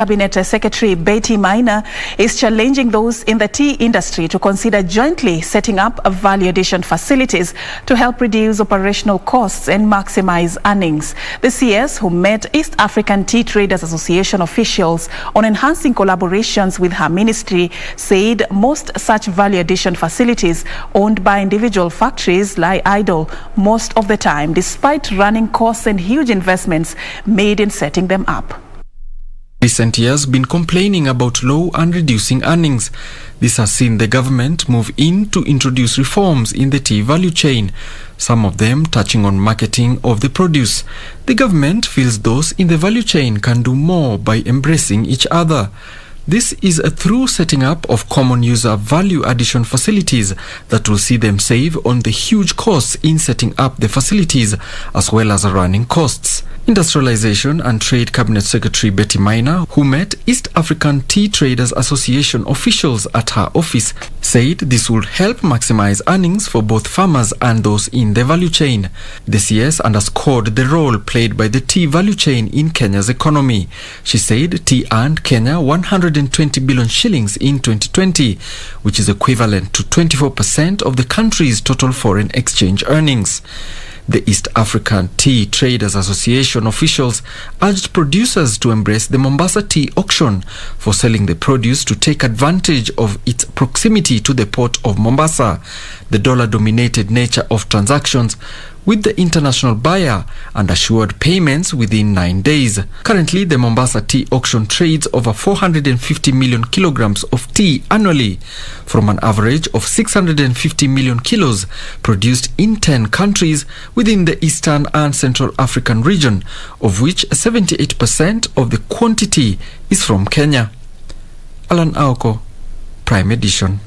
Cabinet Secretary Maina is challenging those in the tea industry to consider jointly setting up value addition facilities to help reduce operational costs and maximize earnings. The CS, who met East African Tea Traders Association officials on enhancing collaborations with her ministry, said most such value addition facilities owned by individual factories lie idle most of the time, despite running costs and huge investments made in setting them up. Recent years been complaining about low and reducing earnings. This has seen the government move in to introduce reforms in the tea value chain, some of them touching on marketing of the produce. The government feels those in the value chain can do more by embracing each other. This is through setting up of common user value addition facilities that will see them save on the huge costs in setting up the facilities as well as running costs. Industrialization and Trade Cabinet Secretary Maina, who met East African Tea Traders Association officials at her office, said this would help maximize earnings for both farmers and those in the value chain. The CS underscored the role played by the tea value chain in Kenya's economy. She said tea earned Kenya 120 billion shillings in 2020, which is equivalent to 24% of the country's total foreign exchange earnings. The East African Tea Traders Association officials urged producers to embrace the Mombasa tea auction for selling the produce to take advantage of its proximity to the port of Mombasa, the dollar-dominated nature of transactions with the international buyer, and assured payments within 9 days. Currently, the Mombasa tea auction trades over 450 million kilograms of tea annually, from an average of 650 million kilos produced in 10 countries within the Eastern and Central African region, of which 78% of the quantity is from Kenya. Alan Aoko, Prime Edition.